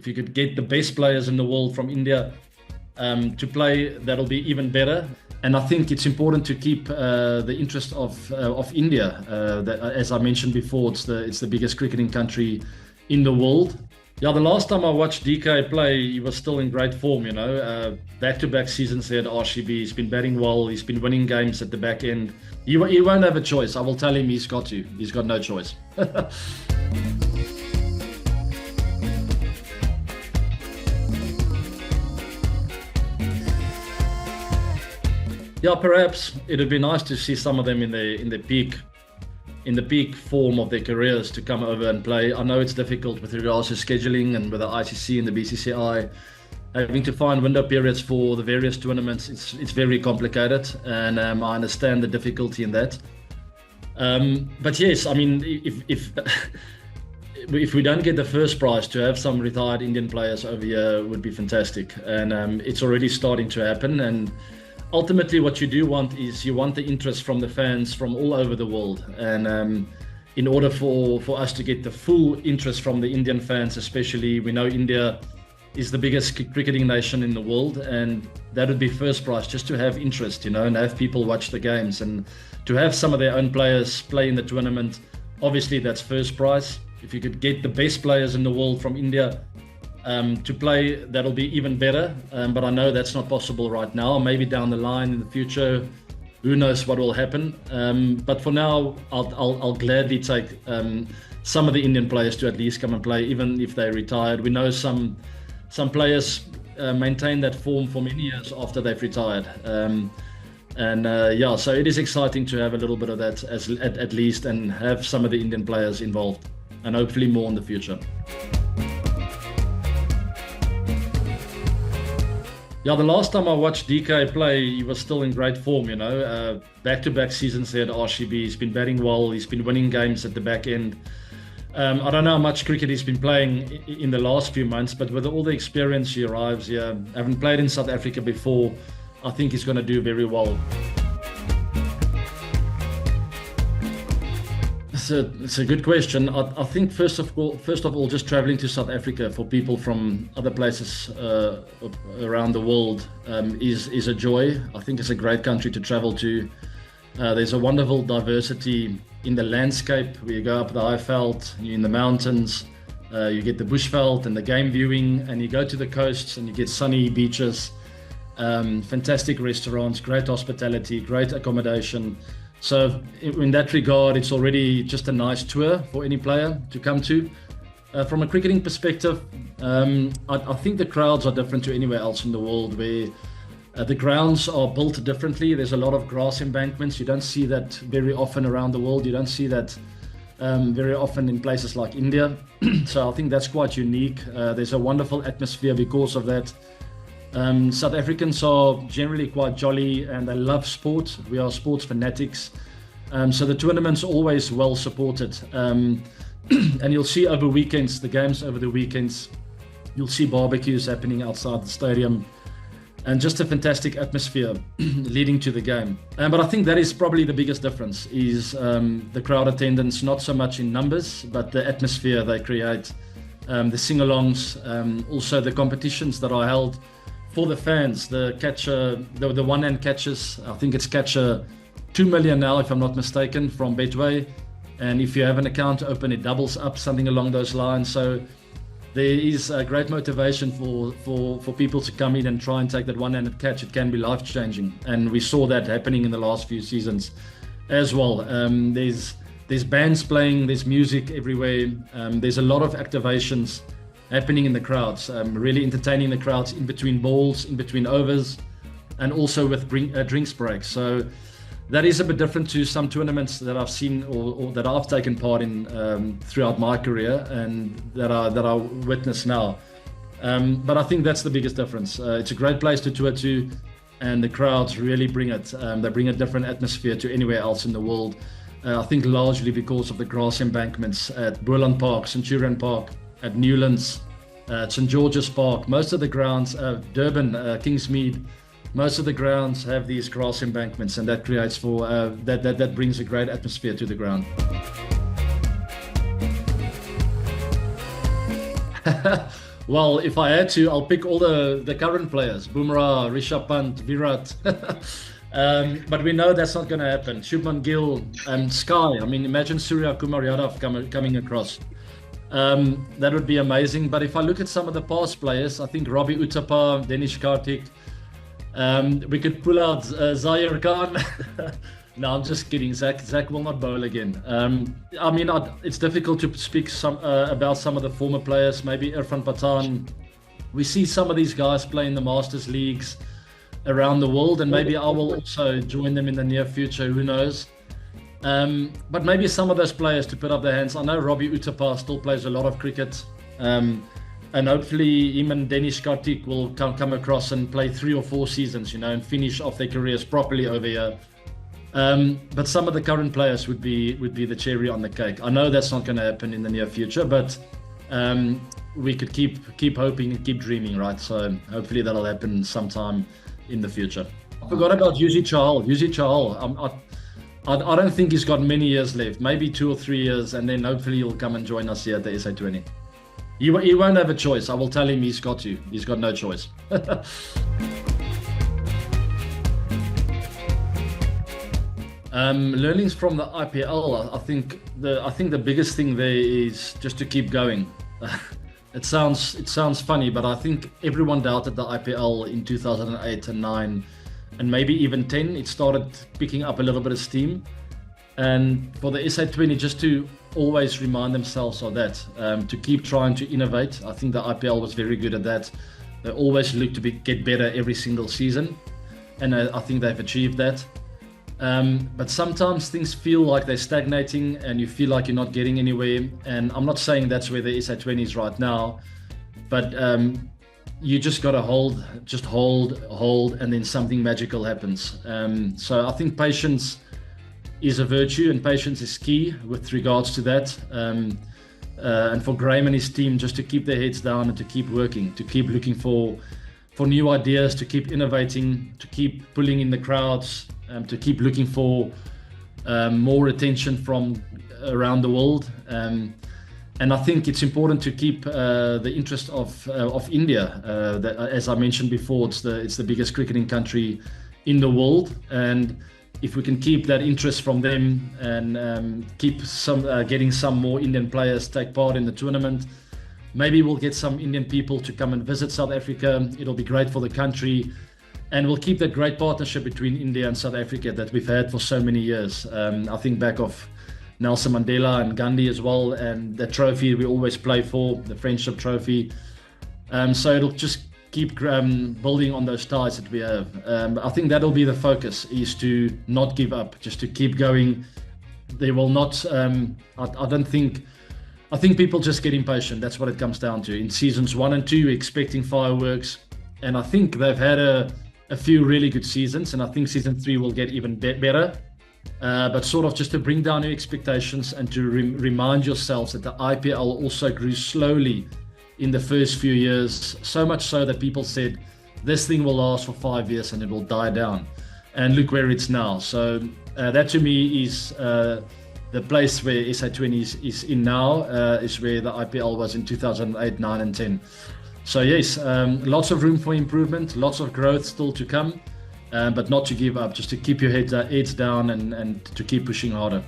If you could get the best players in the world from India to play, that'll be even better. And I think it's important to keep the interest of India. As I mentioned before, it's the biggest cricketing country in the world. Yeah, the last time I watched DK play, he was still in great form, back-to-back seasons there at RCB. He's been batting well. He's been winning games at the back end. He won't have a choice. I will tell him he's got to. He's got no choice. Yeah, perhaps it'd be nice to see some of them in the peak form of their careers to come over and play. I know it's difficult with regards to scheduling and with the ICC and the BCCI having to find window periods for the various tournaments. It's very complicated, and I understand the difficulty in that. But yes, I mean, if we don't get the first prize, to have some retired Indian players over here would be fantastic, and it's already starting to happen. And ultimately, what you do want is you want the interest from the fans from all over the world. And in order for us to get the full interest from the Indian fans, especially, we know India is the biggest cricketing nation in the world, and that would be first prize, just to have interest, and have people watch the games and to have some of their own players play in the tournament. Obviously, that's first prize. If you could get the best players in the world from India to play, that'll be even better. But I know that's not possible right now. Maybe down the line in the future, who knows what will happen. But for now, I'll gladly take some of the Indian players to at least come and play, even if they're retired. We know some players maintain that form for many years after they've retired. So it is exciting to have a little bit of that at least, and have some of the Indian players involved, and hopefully more in the future. Yeah, the last time I watched DK play, he was still in great form, back-to-back seasons there at RCB. He's been batting well. He's been winning games at the back end. I don't know how much cricket he's been playing in the last few months, but with all the experience he arrives here, having played in South Africa before, I think he's going to do very well. It's a good question. I think first of all, just traveling to South Africa for people from other places around the world is a joy. I think it's a great country to travel to. There's a wonderful diversity in the landscape. Where you go up the Highveld, you're in the mountains, you get the bushveld and the game viewing, and you go to the coasts and you get sunny beaches, fantastic restaurants, great hospitality, great accommodation. So in that regard, it's already just a nice tour for any player to come to. From a cricketing perspective, I think the crowds are different to anywhere else in the world, where the grounds are built differently. There's a lot of grass embankments. You don't see that very often around the world. You don't see that very often in places like India. So I think that's quite unique. There's a wonderful atmosphere because of that. South Africans are generally quite jolly, and they love sport. We are sports fanatics. So the tournament's always well supported. And you'll see over weekends, the games over the weekends, you'll see barbecues happening outside the stadium, and just a fantastic atmosphere leading to the game. But I think that is probably the biggest difference, is the crowd attendance, not so much in numbers, but the atmosphere they create, the sing-alongs, also the competitions that are held for the fans, the catcher, the one-hand catches. I think it's catcher 2 million now, if I'm not mistaken, from Betway. And if you have an account open, it doubles up, something along those lines. So there is a great motivation for people to come in and try and take that one-handed catch. It can be life-changing, and we saw that happening in the last few seasons as well. There's bands playing, there's music everywhere. There's a lot of activations happening in the crowds, really entertaining the crowds in between balls, in between overs, and also with drinks breaks. So that is a bit different to some tournaments that I've seen or that I've taken part in throughout my career, and that I witness now. But I think that's the biggest difference. It's a great place to tour to, and the crowds really bring it. They bring a different atmosphere to anywhere else in the world. I think largely because of the grass embankments at Boland Park, Centurion Park, at Newlands, St George's Park. Most of the grounds, Durban, Kingsmead, most of the grounds have these grass embankments, and that creates that brings a great atmosphere to the ground. Well, if I had to, I'll pick all the current players: Bumrah, Rishabh Pant, Virat. But we know that's not going to happen. Shubman Gill and Sky. I mean, imagine Surya Kumar Yadav coming across. That would be amazing. But if I look at some of the past players, I think Robbie Uthappa, Danish Karthik. We could pull out Zaire Khan. No, I'm just kidding. Zach will not bowl again. I mean, it's difficult to speak about some of the former players. Maybe Irfan Pathan. We see some of these guys play in the Masters leagues around the world, and maybe I will also join them in the near future. Who knows? But maybe some of those players to put up their hands. I know Robbie Uthappa still plays a lot of cricket. And hopefully him and Danish Karthik will come across and play 3 or 4 seasons, and finish off their careers properly over here. But some of the current players would be the cherry on the cake. I know that's not going to happen in the near future, but we could keep hoping and keep dreaming, right? So hopefully that'll happen sometime in the future. I forgot about Yuzi Chahal. I don't think he's got many years left, maybe 2 or 3 years, and then hopefully he'll come and join us here at the SA20. He won't have a choice. I will tell him he's got to. He's got no choice. Learnings from the IPL. I think the biggest thing there is just to keep going. It sounds funny, but I think everyone doubted the IPL in 2008 and 9, and maybe even 10. It started picking up a little bit of steam, and for the SA20 just to always remind themselves of that, to keep trying to innovate. I think the IPL was very good at that. They always look to get better every single season, and I think they've achieved that. But sometimes things feel like they're stagnating and you feel like you're not getting anywhere. And I'm not saying that's where the SA20 is right now, but you just got to hold, and then something magical happens. So I think patience is a virtue, and patience is key with regards to that. And for Graham and his team, just to keep their heads down and to keep working, to keep looking for new ideas, to keep innovating, to keep pulling in the crowds, to keep looking for more attention from around the world. And I think it's important to keep the interest of India. That, as I mentioned before, it's the biggest cricketing country in the world, and if we can keep that interest from them and keep getting some more Indian players take part in the tournament, maybe we'll get some Indian people to come and visit South Africa. It'll be great for the country, and we'll keep that great partnership between India and South Africa that we've had for so many years. I think back of Nelson Mandela and Gandhi as well, and the trophy we always play for, the Friendship Trophy. So it'll just keep building on those ties that we have. I think that'll be the focus, is to not give up, just to keep going. They will not, I think people just get impatient. That's what it comes down to. In seasons 1 and 2, expecting fireworks, and I think they've had a few really good seasons, and I think season 3 will get even better. But sort of just to bring down your expectations and to remind yourselves that the IPL also grew slowly in the first few years, so much so that people said this thing will last for 5 years and it will die down. And look where it's now. So that to me is the place where SA20 is in now, is where the IPL was in 2008, 9 and 10. So yes, lots of room for improvement, lots of growth still to come, but not to give up, just to keep your heads down and to keep pushing harder.